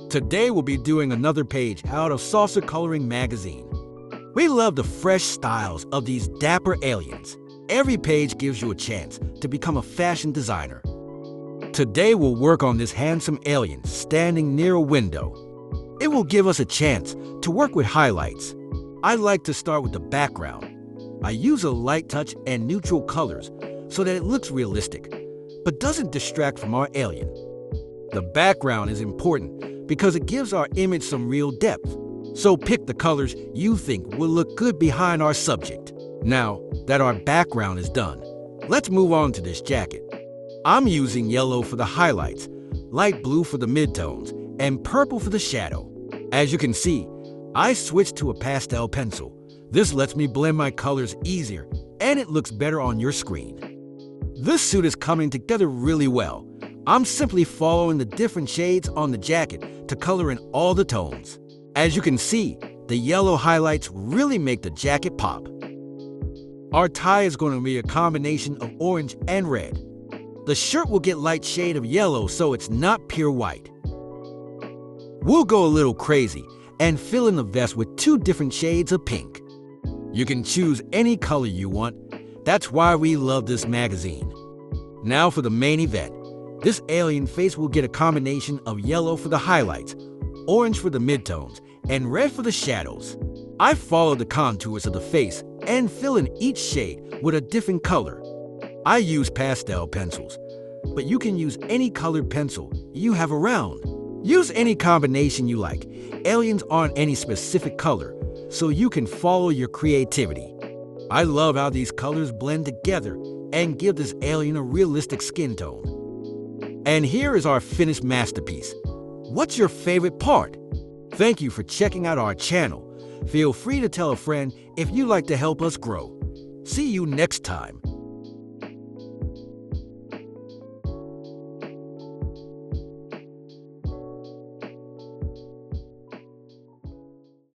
Today we'll be doing another page out of Saucer Coloring magazine. We love the fresh styles of these dapper aliens. Every page gives you a chance to become a fashion designer. Today we'll work on this handsome alien standing near a window. It will give us a chance to work with highlights. I like to start with the background. I use a light touch and neutral colors so that it looks realistic, but doesn't distract from our alien. The background is important because it gives our image some real depth. So pick the colors you think will look good behind our subject. Now that our background is done, let's move on to this jacket. I'm using yellow for the highlights, light blue for the midtones, and purple for the shadow. As you can see, I switched to a pastel pencil. This lets me blend my colors easier, and it looks better on your screen. This suit is coming together really well. I'm simply following the different shades on the jacket to color in all the tones. As you can see, the yellow highlights really make the jacket pop. Our tie is going to be a combination of orange and red. The shirt will get light shade of yellow so it's not pure white. We'll go a little crazy and fill in the vest with 2 different shades of pink. You can choose any color you want. That's why we love this magazine. Now for the main event. This alien face will get a combination of yellow for the highlights, orange for the midtones, and red for the shadows. I follow the contours of the face and fill in each shade with a different color. I use pastel pencils, but you can use any colored pencil you have around. Use any combination you like. Aliens aren't any specific color, so you can follow your creativity. I love how these colors blend together and give this alien a realistic skin tone. And here is our finished masterpiece. What's your favorite part? Thank you for checking out our channel. Feel free to tell a friend if you'd like to help us grow. See you next time.